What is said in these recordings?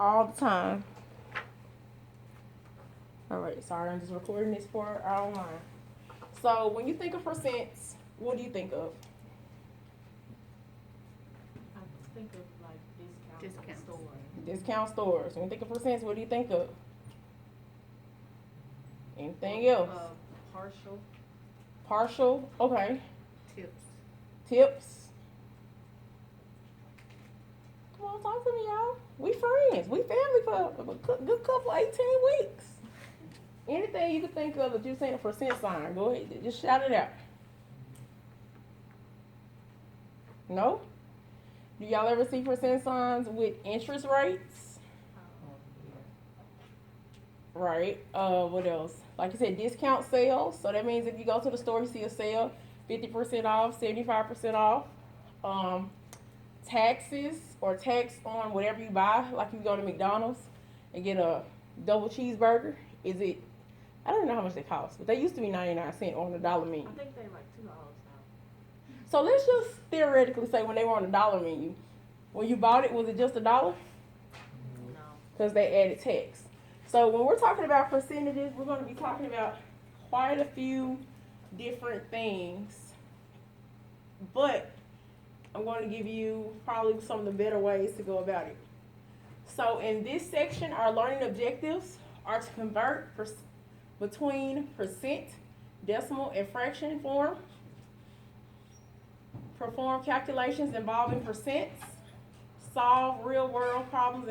all the time. All right, sorry, I'm just recording this for our online. So when you think of percents, what do you think of? I think of like discount store. Discount stores. When you think of percents, what do you think of? Anything else? Partial. Partial. Okay. Tips. Tips. Come on, talk to me, y'all. We friends. We family for a good couple, 18 weeks. Anything you can think of that you're saying a percent sign, go ahead. Just shout it out. No? Do y'all ever see percent signs with interest rates? Right. What else? Like you said, discount sales. So that means if you go to the store, you see a sale, 50% off, 75% off. Taxes or tax on whatever you buy. Like you go to McDonald's and get a double cheeseburger. Is it? I don't know how much they cost, but they used to be 99 cents on the dollar menu. I think they're like $2 now. So let's just theoretically say when they were on the dollar menu, when you bought it, was it just $1? No. Because they added tax. So when we're talking about percentages, we're going to be talking about quite a few different things. But I'm going to give you probably some of the better ways to go about it. So in this section, our learning objectives are to convert between percent, decimal, and fraction form, perform calculations involving percents, solve real-world problems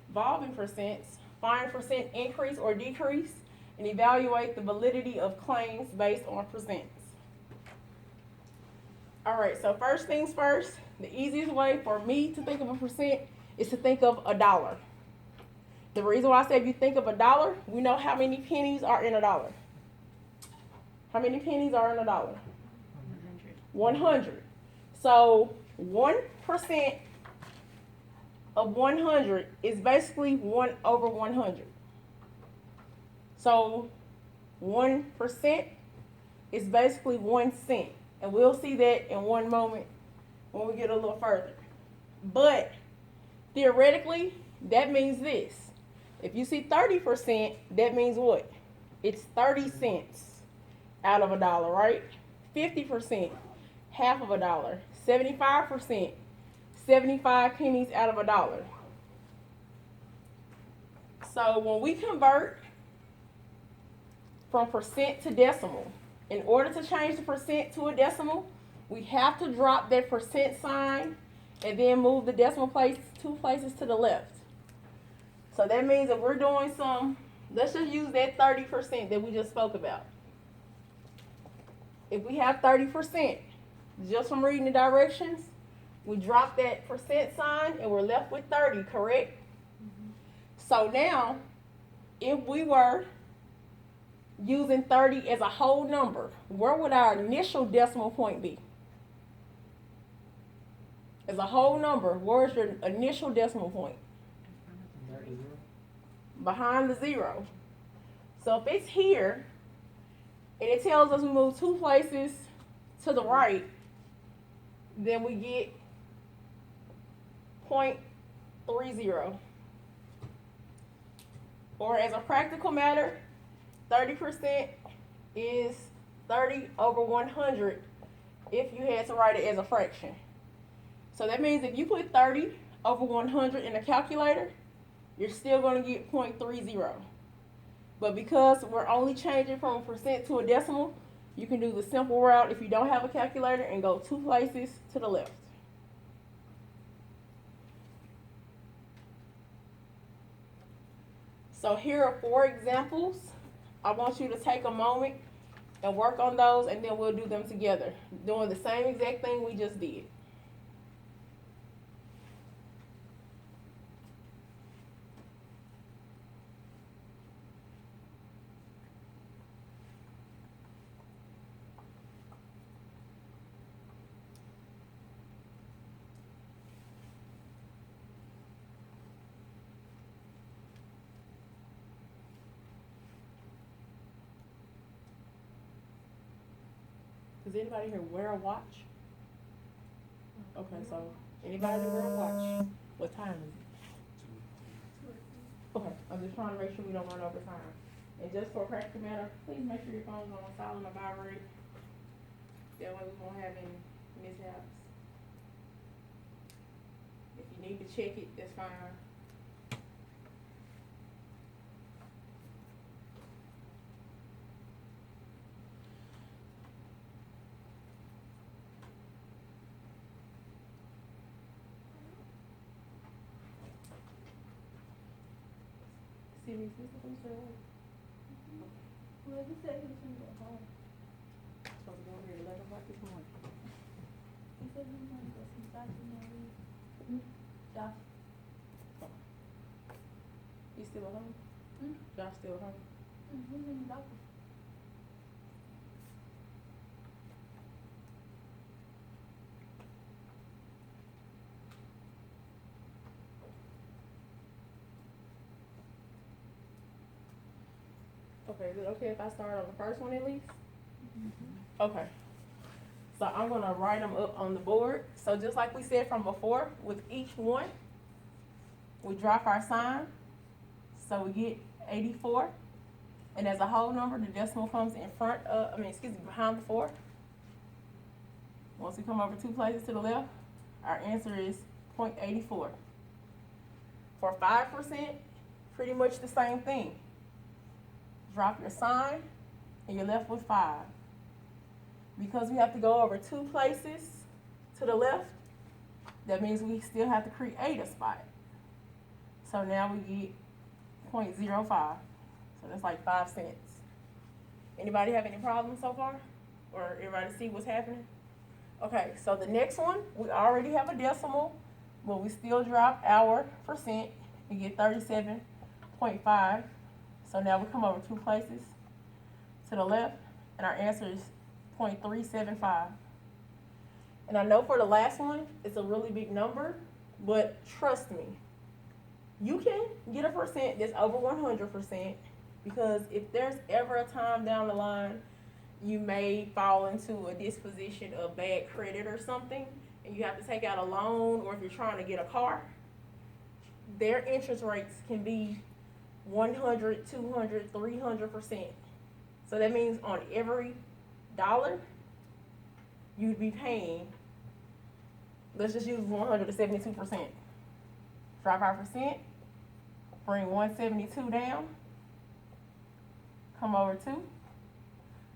involving percents, find percent increase or decrease, and evaluate the validity of claims based on percents. All right, so first things first, the easiest way for me to think of a percent is to think of a dollar. The reason why I said if you think of a dollar, we know how many pennies are in a dollar. How many pennies are in a dollar? 100. So 1% of 100 is basically 1 over 100. So 1% is basically 1 cent. And we'll see that in one moment when we get a little further. But theoretically, that means this. If you see 30%, that means what? It's 30 cents out of a dollar, right? 50%, half of a dollar. 75%, 75 pennies out of a dollar. So when we convert from percent to decimal, in order to change the percent to a decimal, we have to drop that percent sign and then move the decimal place 2 places to the left. So that means if we're doing let's just use that 30% that we just spoke about. If we have 30%, just from reading the directions, we drop that percent sign and we're left with 30, correct? Mm-hmm. So now, if we were using 30 as a whole number, where would our initial decimal point be? As a whole number, where's your initial decimal point? Behind the zero. So if it's here, and it tells us we move 2 places to the right, then we get 0.30. Or as a practical matter, 30% is 30 over 100 if you had to write it as a fraction. So that means if you put 30 over 100 in a calculator, you're still going to get 0.30. But because we're only changing from a percent to a decimal, you can do the simple route if you don't have a calculator and go 2 places to the left. So here are 4 examples. I want you to take a moment and work on those, and then we'll do them together, doing the same exact thing we just did. Does anybody here wear a watch? Okay, so anybody that wear a watch, what time is Okay, I'm just trying to make sure we don't run over time. And just for a practical matter, please make sure your phone's on silent or vibrate. That way we won't have any mishaps. If you need to check it, that's fine. See me, sister, please say what? Well, he said he was gonna go home. Supposed to go over here at 11 o'clock this morning. He said he was gonna go see Josh and then leave. Josh. You still at home? Hmm? Josh still at home? He's in the doctor. Okay, is it okay if I start on the first one at least? Okay. So I'm gonna write them up on the board. So just like we said from before, with each one, we drop our sign. So we get 84. And as a whole number, the decimal comes in front of, behind the 4. Once we come over 2 places to the left, our answer is 0.84. For 5%, pretty much the same thing. Drop your sign, and you're left with 5. Because we have to go over 2 places to the left, that means we still have to create a spot. So now we get 0.05. So that's like 5 cents. Anybody have any problems so far? Or everybody see what's happening? Okay, so the next one, we already have a decimal, but we still drop our percent and get 37.5. So now we come over 2 places to the left, and our answer is 0.375. And I know for the last one, it's a really big number, but trust me, you can get a percent that's over 100%, because if there's ever a time down the line you may fall into a disposition of bad credit or something, and you have to take out a loan, or if you're trying to get a car, their interest rates can be 100, 200, 300%. So that means on every dollar, you'd be paying, let's just use 172%. Drop our percent, bring 172 down, come over 2.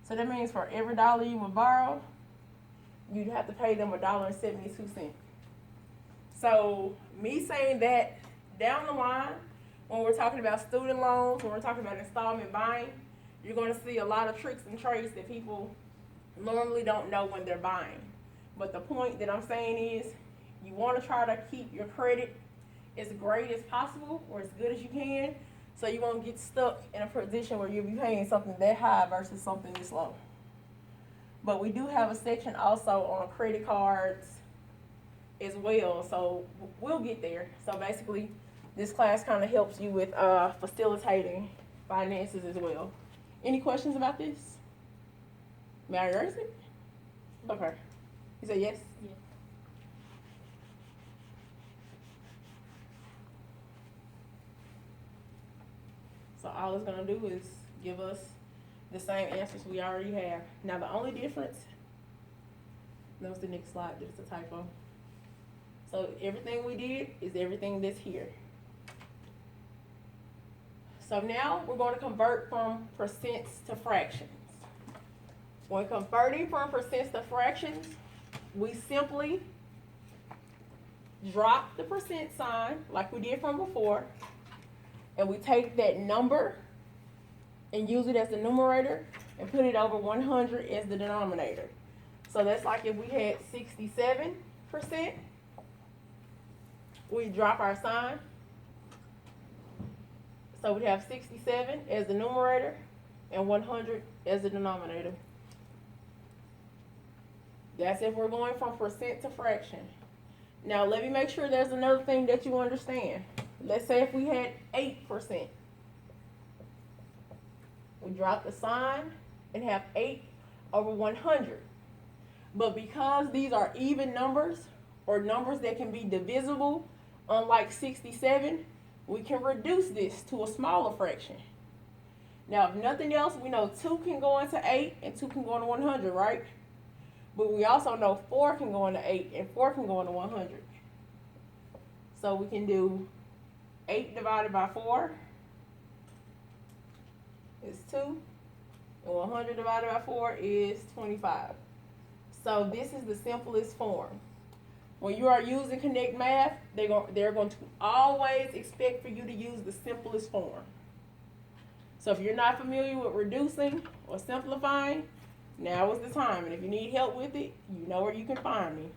So that means for every dollar you would borrow, you'd have to pay them $1.72. So me saying that down the line, when we're talking about student loans, when we're talking about installment buying, you're going to see a lot of tricks and trades that people normally don't know when they're buying. But the point that I'm saying is, you want to try to keep your credit as great as possible, or as good as you can, so you won't get stuck in a position where you'll be paying something that high versus something this low. But we do have a section also on credit cards as well, so we'll get there. So basically, this class kind of helps you with facilitating finances as well. Any questions about this? May I erase it? Okay. You say yes? Yes. So all it's gonna do is give us the same answers we already have. Now the only difference, that was the next slide, just a typo. So everything we did is everything that's here. So now we're going to convert from percents to fractions. When converting from percents to fractions, we simply drop the percent sign like we did from before, and we take that number and use it as the numerator and put it over 100 as the denominator. So that's like if we had 67%, we drop our sign. So we have 67 as the numerator and 100 as the denominator. That's if we're going from percent to fraction. Now let me make sure there's another thing that you understand. Let's say if we had 8%. We drop the sign and have 8 over 100. But because these are even numbers, or numbers that can be divisible, unlike 67, we can reduce this to a smaller fraction. Now, if nothing else, we know 2 can go into 8 and 2 can go into 100, right? But we also know 4 can go into 8 and 4 can go into 100. So we can do 8 divided by 4 is 2. And 100 divided by 4 is 25. So this is the simplest form. When you are using Connect Math, they're going to always expect for you to use the simplest form. So if you're not familiar with reducing or simplifying, now is the time. And if you need help with it, you know where you can find me.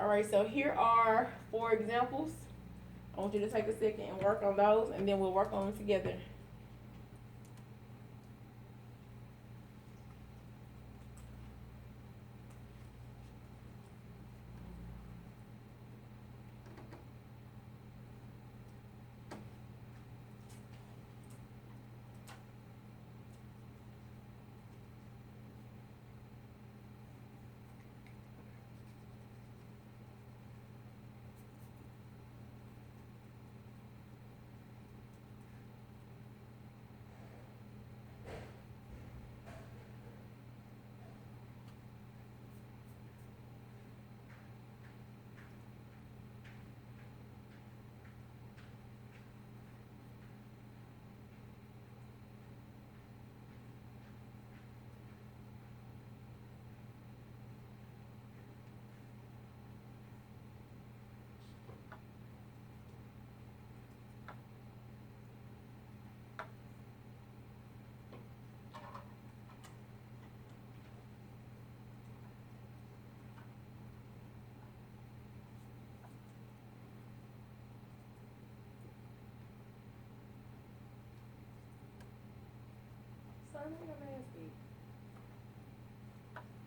All right, so here are 4 examples. I want you to take a second and work on those, and then we'll work on them together.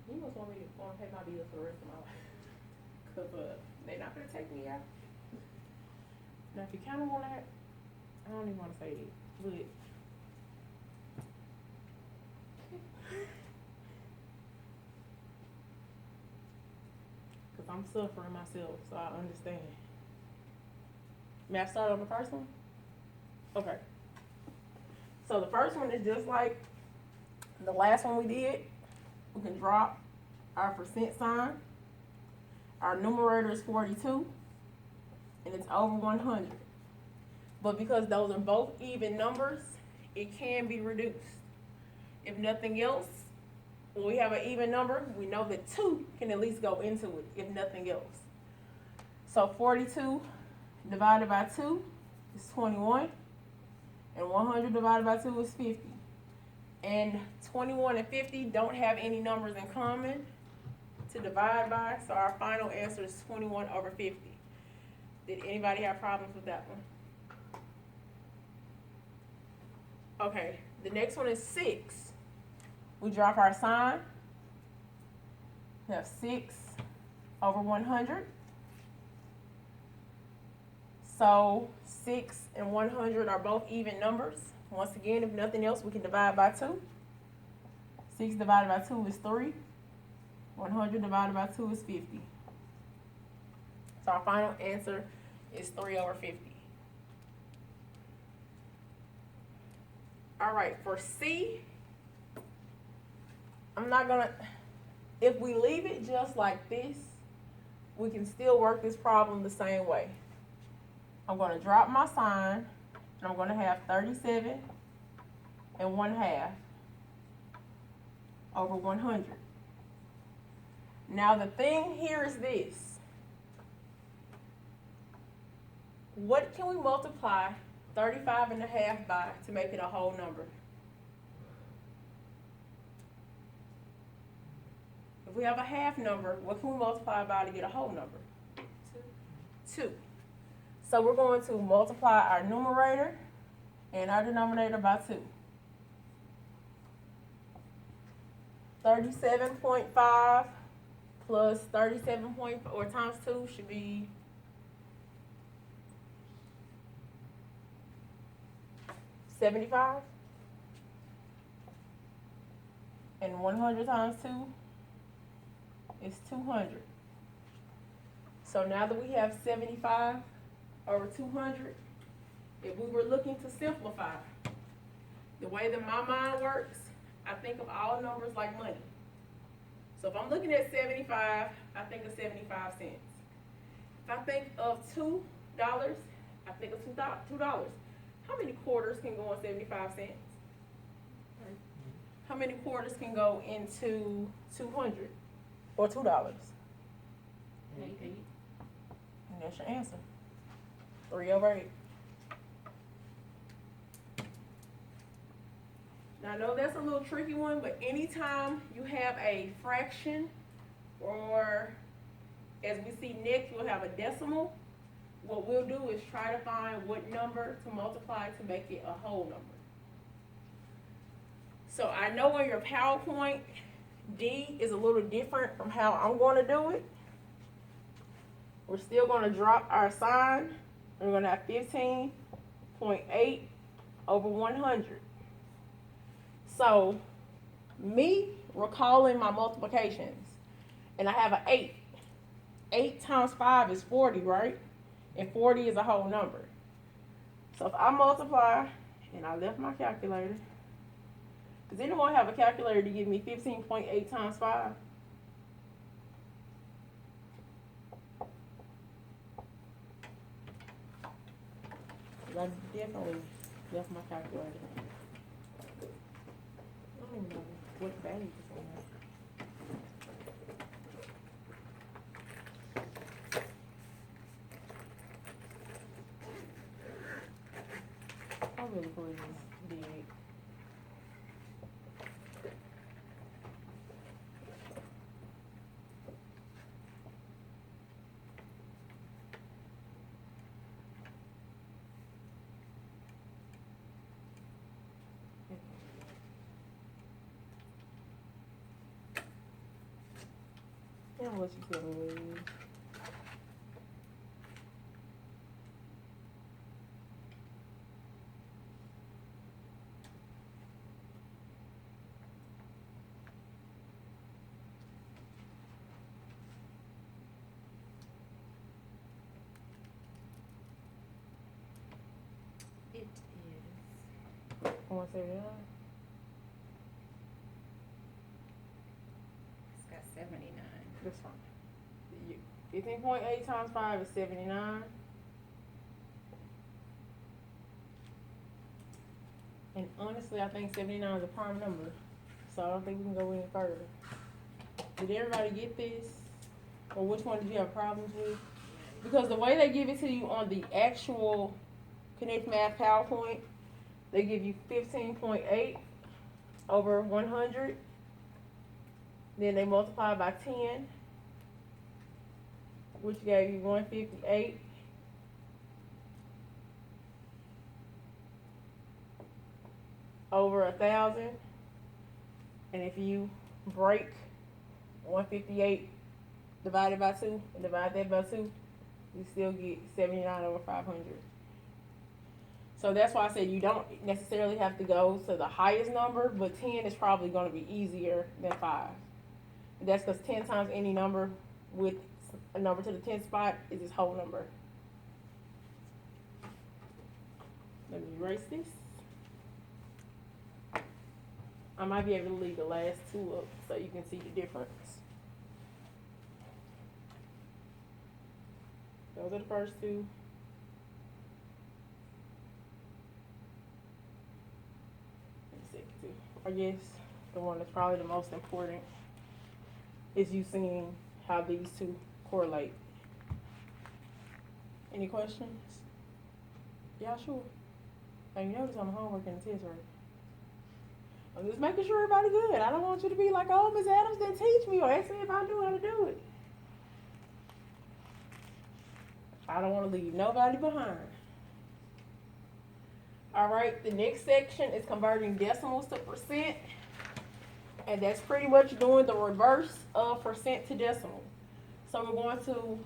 You must want me to pay my bills for the rest of my life. Because they're not going to take me out. Now, if you kind of want to, I don't even want to say it, but because I'm suffering myself, so I understand. May I start on the first one? Okay. So the first one is just like the last one we did. We can drop our percent sign. Our numerator is 42, and it's over 100. But because those are both even numbers, it can be reduced. If nothing else, when we have an even number, we know that 2 can at least go into it, if nothing else. So 42 divided by 2 is 21, and 100 divided by 2 is 50. And 21 and 50 don't have any numbers in common to divide by, so our final answer is 21 over 50. Did anybody have problems with that one? Okay, the next one is 6. We drop our sign. We have 6 over 100. So 6 and 100 are both even numbers. Once again, if nothing else, we can divide by 2. 6 divided by 2 is 3. 100 divided by 2 is 50. So our final answer is 3 over 50. All right, for C, I'm not gonna, if we leave it just like this, we can still work this problem the same way. I'm gonna drop my sign, and I'm gonna have 37 and 1/2 over 100. Now the thing here is this. What can we multiply 35 and 1/2 by to make it a whole number? If we have a half number, what can we multiply by to get a whole number? 2. So we're going to multiply our numerator and our denominator by 2. 37.5 plus 37 or times 2 should be 75. And 100 times 2 is 200. So now that we have 75 over 200. If we were looking to simplify, the way that my mind works, I think of all numbers like money. So if I'm looking at 75, I think of 75 cents. If I think of $2, I think of $2. How many quarters can go in 75 cents? How many quarters can go into 200 or $2? 8. And that's your answer. 3/8. Now I know that's a little tricky one, but anytime you have a fraction, or as we see next, we'll have a decimal, what we'll do is try to find what number to multiply to make it a whole number. So I know on your PowerPoint, D is a little different from how I'm going to do it. We're still going to drop our sign. We're going to have 15.8 over 100. So, me recalling my multiplications, and I have an 8. 8 times 5 is 40, right? And 40 is a whole number. So if I multiply, and I left my calculator, does anyone have a calculator to give me 15.8 times 5? I definitely left my calculator. I don't even know what bag is on that. I really believe it's big. Yeah, what you tell me. 179. It's got 79. That's fine. 15.8 times 5 is 79. And honestly, I think 79 is a prime number. So I don't think we can go any further. Did everybody get this? Or which one did you have problems with? Because the way they give it to you on the actual Connect Math PowerPoint, they give you 15.8 over 100. Then they multiply by 10, which gave you 158. Over 1,000. And if you break 158 divided by 2 and divide that by 2, you still get 79 over 500. So that's why I said you don't necessarily have to go to the highest number, but 10 is probably going to be easier than 5. And that's because 10 times any number with a number to the 10th spot is its whole number. Let me erase this. I might be able to leave the last 2 up so you can see the difference. Those are the first 2. I guess the one that's probably the most important is you seeing how these 2 correlate. Any questions? Y'all sure? Now you notice I'm homework and the test, right? I'm just making sure everybody good. I don't want you to be like, oh, Ms. Adams didn't teach me or ask me if I knew how to do it. I don't want to leave nobody behind. All right, the next section is converting decimals to percent. And that's pretty much doing the reverse of percent to decimal. So we're going to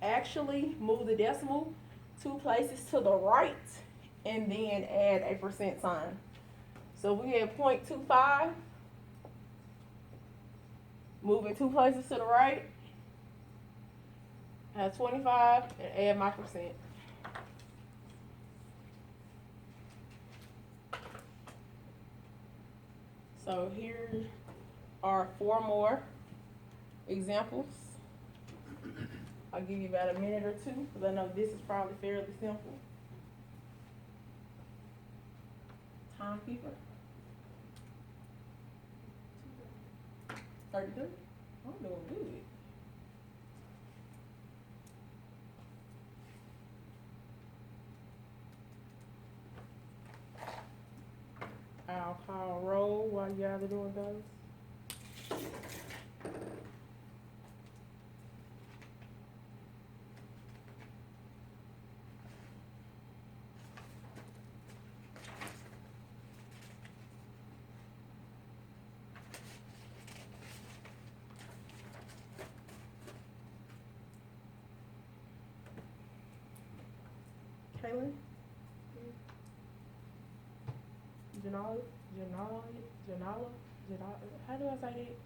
actually move the decimal 2 places to the right and then add a percent sign. So we have 0.25, moving 2 places to the right, add 25, and add my percent. So here are 4 more examples. I'll give you about a minute or two, because I know this is probably fairly simple. Timekeeper. 33. I'm doing good. I'll call roll while you guys are doing those. Kaylin? Janala? How do I say that?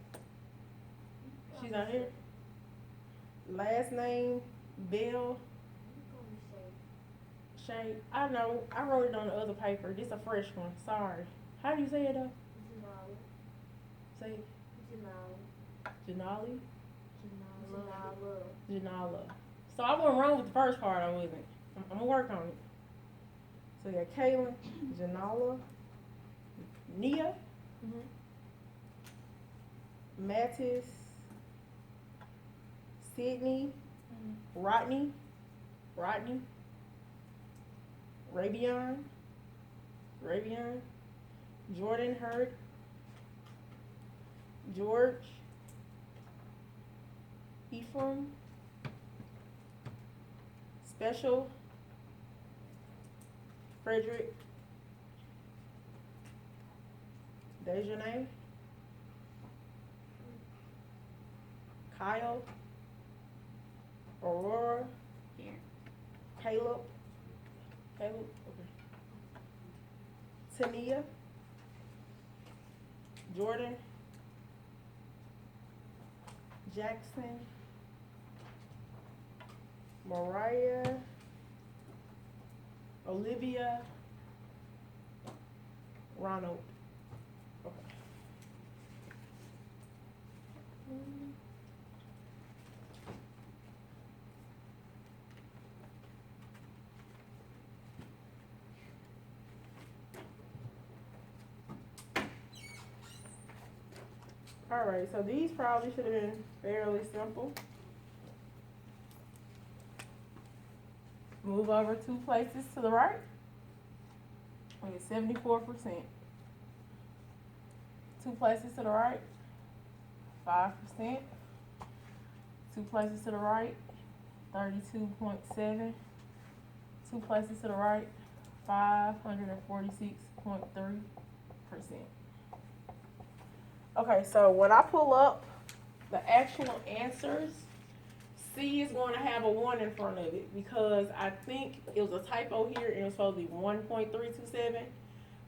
She's not here. Last name, Bell, Shay. I know, I wrote it on the other paper. This a fresh one, sorry. How do you say it though? Say it. Janali? Janala. So I wasn't wrong with the first part, I wasn't. I'm gonna work on it. So you got Kaylin, Janala, Nia, Mattis, Sydney, Rodney, Ravion, Jordan Hurt, George, Ephraim, Special, Frederick, Dejanay, Kyle, Aurora, Caleb, okay. Tania, Jordan, Jackson, Mariah, Olivia, Ronald. Okay. All right, so these probably should have been fairly simple. Move over 2 places to the right. We get 74%. 2 places to the right, 5%. 2 places to the right, 32.7. 2 places to the right, 546.3%. Okay, so when I pull up the actual answers, C is going to have a 1 in front of it because I think it was a typo here and it was supposed to be 1.327,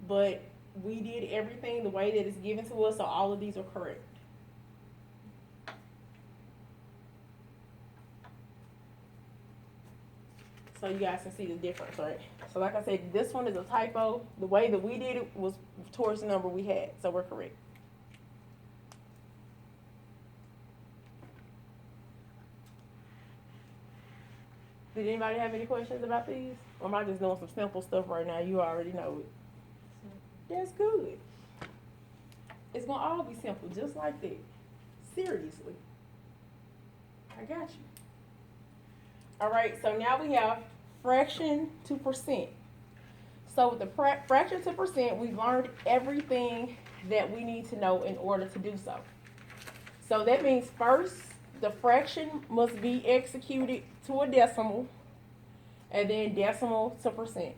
but we did everything the way that it's given to us, so all of these are correct. So you guys can see the difference, right? So like I said, this one is a typo. The way that we did it was towards the number we had, so we're correct. Did anybody have any questions about these? Or am I just doing some simple stuff right now? You already know it. That's good. It's gonna all be simple, just like that. Seriously. I got you. All right, so now we have fraction to percent. So with the fraction to percent, we've learned everything that we need to know in order to do so. So that means first, the fraction must be executed to a decimal, and then decimal to percent.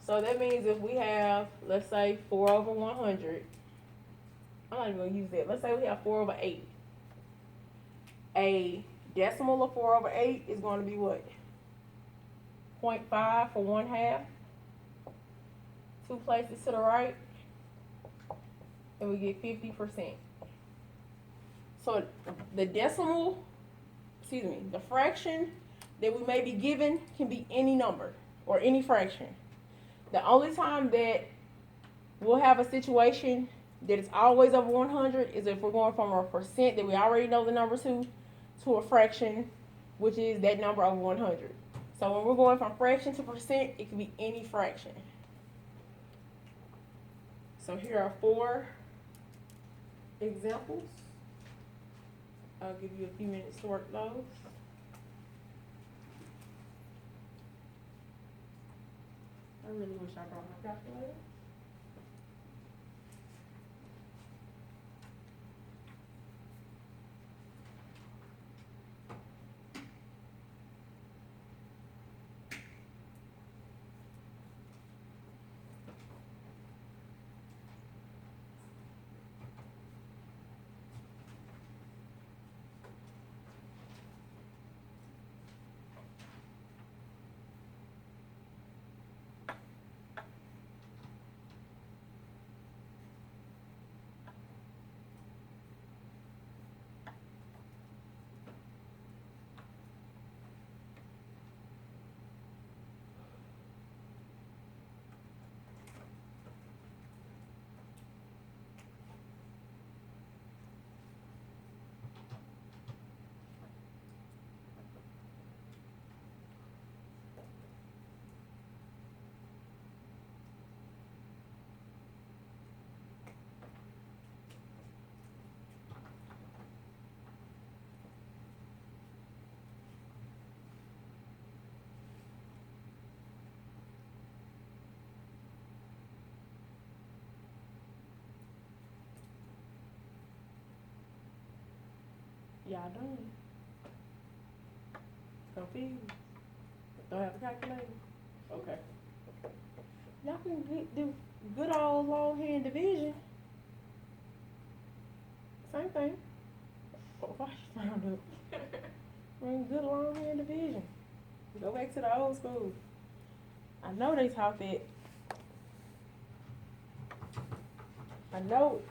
So that means if we have, let's say 4 over 100, I'm not even going to use that. Let's say we have 4 over 8. A decimal of 4 over 8 is going to be what? 0.5 for 1/2. 2 places to the right, and we get 50%. So the the fraction that we may be given can be any number or any fraction. The only time that we'll have a situation that is always over 100 is if we're going from a percent that we already know the number to a fraction, which is that number over 100. So when we're going from fraction to percent, it can be any fraction. So here are 4 examples. I'll give you a few minutes to work those. I really wish I brought my calculator. Y'all done? Confused? Don't have a calculator? Okay. Y'all can do good old longhand division. Same thing. Oh, why she found up? Bring good longhand division. Go back to the old school. I know they taught that. I know it.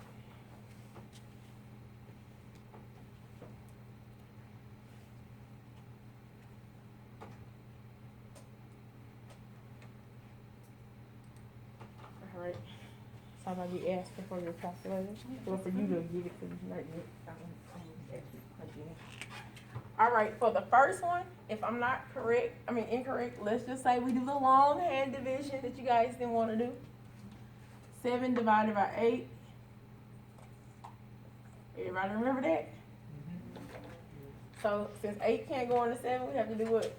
Alright. So I'm gonna be asking for your calculator. Or for you to give it to me right now. Alright, for the first one, if I'm not incorrect, let's just say we do the longhand division that you guys didn't want to do. 7 divided by 8. Everybody remember that? So since 8 can't go into 7, we have to do what?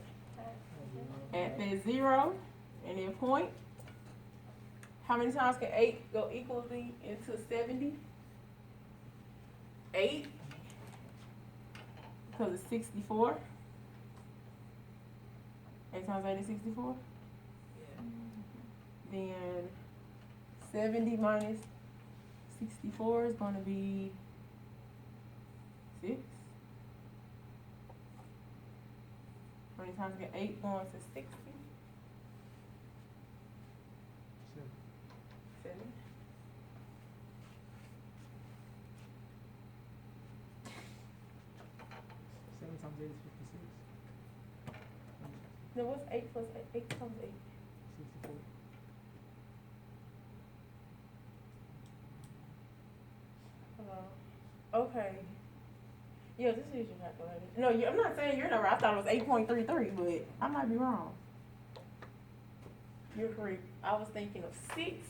Add that 0 and then point. How many times can 8 go equally into 70? 8. Because it's 64. 8 times 8 is 64. Then 70 minus 64 is going to be 6. How many times can 8 go into 60? 7. Times 8 is 56. No, what's 8 plus 8? 8 times 8. 64. Okay. Yeah, this is your calculator. No, I'm not saying your number. I thought it was 8.33, but I might be wrong. You're correct. I was thinking of 6,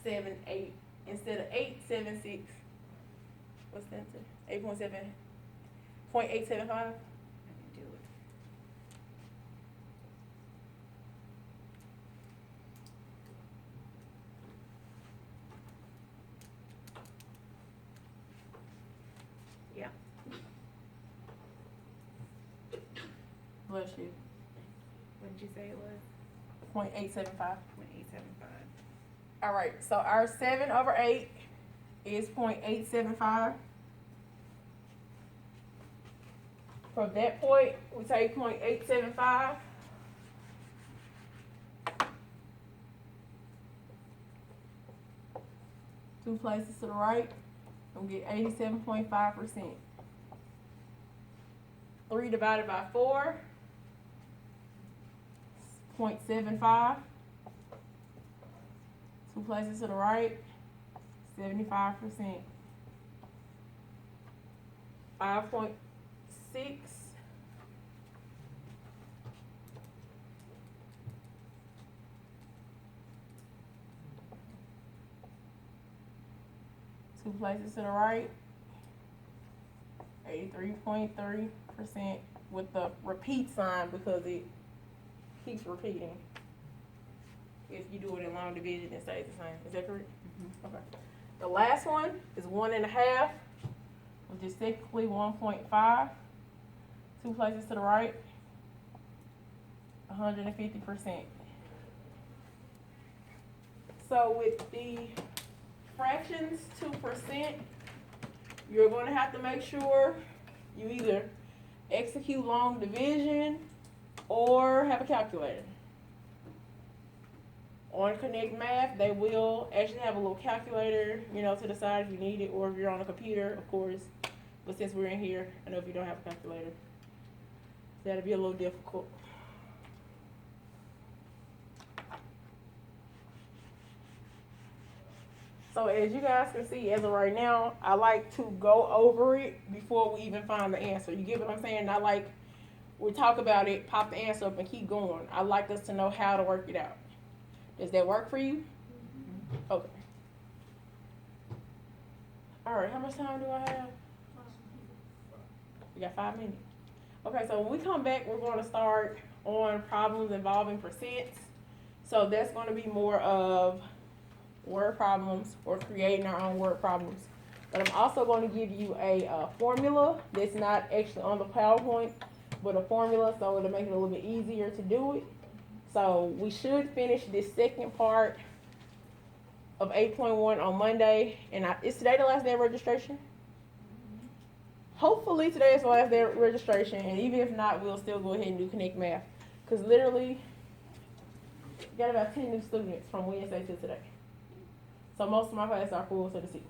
7, 8 instead of 8, 7, 6. What's that? 8.7. 0.875. I can do it. Yeah. Bless you. What did you say it was? 0.875. 0.875. All right. So our 7 over 8 is 0.875. From that point, we take 0.875. Two places to the right, and we get 87.5%. 3 divided by 4 is 0.75. Two places to the right, 75%. 5.6. Two places to the right, 83.3% with the repeat sign because it keeps repeating. If you do it in long division, it stays the same. Is that correct? Okay. The last one is 1.5, which is technically 1.5. Two places to the right, 150%. So with the fractions 2%, you're going to have to make sure you either execute long division or have a calculator. On Connect Math, they will actually have a little calculator, to the side if you need it, or if you're on a computer, of course. But since we're in here, I know if you don't have a calculator, that'll be a little difficult. So as you guys can see, as of right now, I like to go over it before we even find the answer. You get what I'm saying? I like, we talk about it, pop the answer up, and keep going. I like us to know how to work it out. Does that work for you? Okay. All right, how much time do I have? We got 5 minutes. Okay, so when we come back, we're going to start on problems involving percents. So that's going to be more of word problems or creating our own word problems. But I'm also going to give you a formula that's not actually on the PowerPoint, but a formula so it'll make it a little bit easier to do it. So we should finish this second part of 8.1 on Monday. And is today the last day of registration? Hopefully today is the last day of registration. And even if not, we'll still go ahead and do Connect Math. Because literally, we got about 10 new students from Wednesday to today. So most of my classes are full to the seat.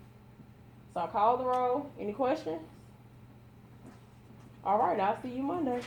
So I call the roll. Any questions? All right, I'll see you Monday.